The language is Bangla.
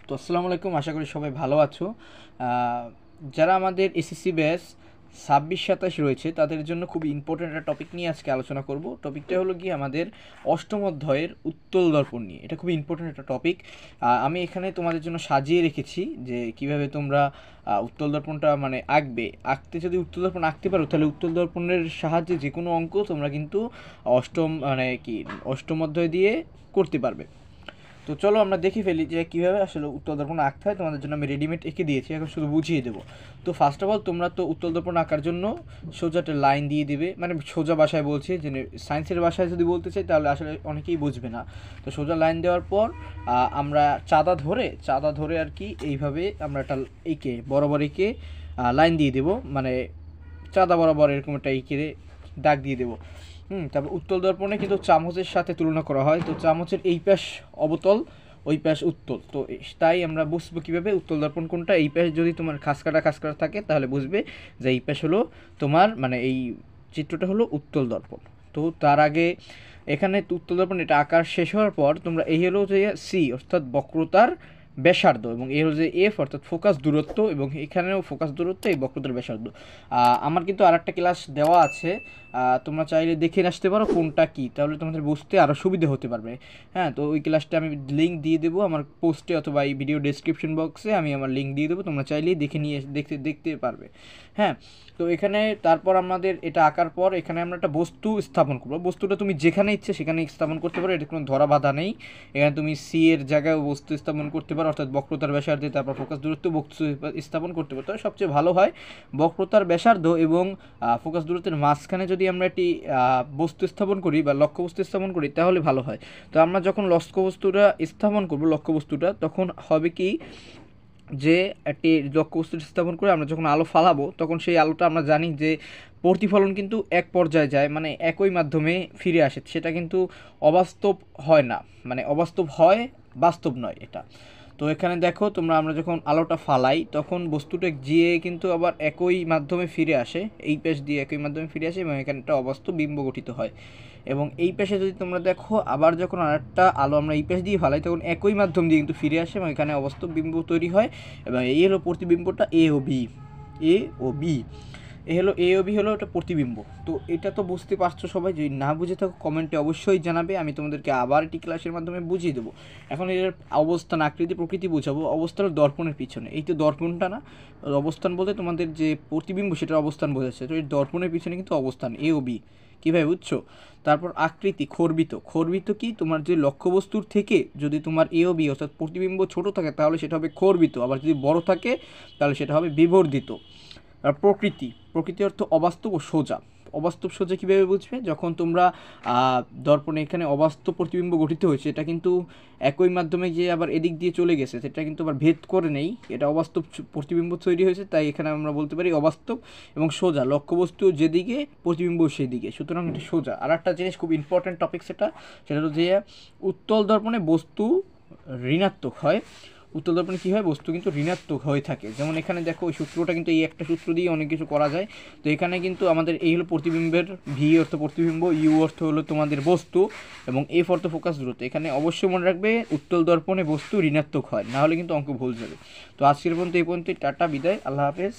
তো আসসালামু আলাইকুম, আশা করি সবাই ভালো আছো। যারা আমাদের এসএসসি ব্যাচ 26-27 রয়েছে তাদের জন্য খুবই ইম্পর্টেন্ট একটা টপিক নিয়ে আজকে আলোচনা করব। টপিকটা হলো কি আমাদের অষ্টম অধ্যায়ের উত্তল দর্পণ নিয়ে। এটা খুবই ইম্পর্টেন্ট একটা টপিক। আমি এখানে তোমাদের জন্য সাজিয়ে রেখেছি যে কিভাবে তোমরা উত্তল দর্পণটা মানে আঁকতে যদি উত্তল দর্পণ আঁকতে পারো তাহলে উত্তল দর্পণের সাহায্যে যে কোনো অঙ্ক তোমরা কিন্তু অষ্টম অধ্যায় দিয়ে করতে পারবে। তো চলো আমরা দেখে ফেলি যে কীভাবে আসলে উত্তল দর্পণ আঁকতে হয়। তোমাদের জন্য আমি রেডিমেড এঁকে দিয়েছি, এখন শুধু বুঝিয়ে দেবো। তো ফার্স্ট অফ অল তোমরা তো উত্তল দর্পণ আঁকার জন্য সোজা একটা লাইন দিয়ে দেবে, মানে সোজা ভাষায় বলছি, যে সায়েন্সের ভাষায় যদি বলতে চাই তাহলে আসলে অনেকেই বুঝবে না। তো সোজা লাইন দেওয়ার পর আমরা চাঁদা ধরে আর কি এইভাবে আমরা একটা বরাবর এঁকে লাইন দিয়ে দেবো, মানে চাঁদা বরাবর এরকম একটা এঁকে দাগ দিয়ে দেবো। তারপর উত্তল দর্পণে কিন্তু চামচের সাথে তুলনা করা হয়। তো চামচের এই পাশ অবতল, ওই পাশ উত্তল। তো তাই আমরা বুঝবো কীভাবে উত্তল দর্পণ কোনটা। এই পাশ যদি তোমার খাসকাটা থাকে তাহলে বুঝবে যে এই পাশ হলো তোমার, মানে এই চিত্রটা হলো উত্তল দর্পণ। তো তার আগে এখানে উত্তল দর্পণ এটা আকার শেষ হওয়ার পর তোমরা এই হলো যে সি অর্থাৎ বক্রতার ব্যাসার্ধ, এবং এ হলো যে এফ অর্থাৎ ফোকাস দূরত্ব, এবং এখানেও ফোকাস দূরত্ব এই বক্রতার ব্যাসার্ধ। আমার কিন্তু আর একটা ক্লাস দেওয়া আছে, তোমরা চাইলে দেখে আসতে পারো কোনটা কী, তাহলে তোমাদের বুঝতে আরও সুবিধা হতে পারবে। হ্যাঁ, তো ওই ক্লাসটা আমি লিঙ্ক দিয়ে দেবো আমার পোস্টে অথবা এই ভিডিও ডেসক্রিপশন বক্সে আমি আমার লিঙ্ক দিয়ে দেবো, তোমরা চাইলেই দেখে নিয়ে দেখতে পারবে। হ্যাঁ, তো এখানে তারপর আমাদের এটা আঁকার পর এখানে আমরা একটা বস্তু স্থাপন করবো। বস্তুটা তুমি যেখানে ইচ্ছে সেখানে স্থাপন করতে পারো, এটা কোনো ধরা বাধা নেই। এখানে তুমি সি এর জায়গায় বস্তু স্থাপন করতে পারো, অর্থাৎ বক্রতার ব্যাসার্ধে তারপর ফোকাস দূরত্ব বস্তু স্থাপন করতে পারো। তবে সবচেয়ে ভালো হয় বক্রতার ব্যাসার্ধ এবং ফোকাস দূরত্বের মাঝখানে যদি আমরা একটি বস্তু স্থাপন করি বা লক্ষ্যবস্তু স্থাপন করি তাহলে ভালো হয়। তো আমরা যখন লক্ষ্যবস্তুটা স্থাপন করবো লক্ষ্যবস্তুটা, তখন হবে কি যে একটি লক্ষ্যবস্তু স্থাপন করে আমরা যখন আলো ফালাবো তখন সেই আলোটা আমরা জানি যে প্রতিফলন কিন্তু এক পর্যায়ে যায়, মানে একই মাধ্যমে ফিরে আসে, সেটা কিন্তু অবাস্তব হয় না, মানে অবাস্তব হয়, বাস্তব নয় এটা। তো এখানে দেখো তোমরা, আমরা যখন আলোটা ফালাই তখন বস্তুটা গিয়ে কিন্তু আবার একই মাধ্যমে ফিরে আসে, এই পাশ দিয়ে একই মাধ্যমে ফিরে আসে, এবং এখানে একটা অবাস্তব বিম্ব গঠিত হয়। এবং এই পাশে যদি তোমরা দেখো আবার যখন আরেকটা আলো আমরা এই পাশ দিয়ে ফালাই তখন একই মাধ্যম দিয়ে কিন্তু ফিরে আসে এবং এখানে অবাস্তব বিম্ব তৈরি হয়। এবং এই হলো প্রতিবিম্বটা এ ও বি। এ ও বি হলো একটা প্রতিবিম্ব। তো এটা তো বুঝতে পারছো সবাই, যদি না বুঝে থাকো কমেন্টে অবশ্যই জানাবে, আমি তোমাদেরকে আবার এটি ক্লাসের মাধ্যমে বুঝিয়ে দেবো। এখন এর অবস্থান, আকৃতি, প্রকৃতি বোঝাবো। অবস্থান দর্পণের পিছনে, এই তো দর্পণটা না, অবস্থান বলতে তোমাদের যে প্রতিবিম্ব সেটার অবস্থান বোঝাচ্ছে। তো এই দর্পণের পিছনে কিন্তু অবস্থান এ ও বি, কীভাবে বুঝছো? তারপর আকৃতি, খর্বিত কি, তোমার যে লক্ষ্যবস্তুর থেকে যদি তোমার এ ও বি অর্থাৎ প্রতিবিম্ব ছোট থাকে তাহলে সেটা হবে খর্বিত, আবার যদি বড় থাকে তাহলে সেটা হবে বিবর্ধিত। আর প্রকৃতি অর্থ অবাস্তব ও সোজা। অবাস্তব সোজা কীভাবে বুঝবে? যখন তোমরা দর্পণে এখানে অবাস্তব প্রতিবিম্ব গঠিত হয়েছে, এটা কিন্তু একই মাধ্যমে যে আবার এদিক দিয়ে চলে গেছে সেটা কিন্তু আবার ভেদ করে নেই, এটা অবাস্তব প্রতিবিম্ব তৈরি হয়েছে, তাই এখানে আমরা বলতে পারি অবাস্তব। এবং সোজা, লক্ষ্যবস্তু যেদিকে প্রতিবিম্ব সেদিকে, সুতরাং এটা সোজা। আর একটা জিনিস খুব ইম্পর্ট্যান্ট টপিক, সেটা হলো যে উত্তল দর্পণে বস্তু ঋণাত্মক হয়। উত্তল দর্পণে কী হয়, বস্তু কিন্তু ঋণাত্মক হয়ে থাকে। যেমন এখানে দেখো ওই সূত্রটা কিন্তু এই একটা সূত্র দিয়ে অনেক কিছু করা যায়। তো এখানে কিন্তু আমাদের এই হলো প্রতিবিম্বের ভি অর্থ প্রতিবিম্ব, ইউ অর্থ হলো তোমাদের বস্তু, এবং এফ অর্থ ফোকাস দূরত্ব। এখানে অবশ্যই মনে রাখবে উত্তল দর্পণে বস্তু ঋণাত্মক হয়, নাহলে কিন্তু অঙ্ক ভুল যাবে। তো আজকের পর্যন্ত এই পর্যন্ত, টাটা, বিদায়, আল্লাহ হাফেজ।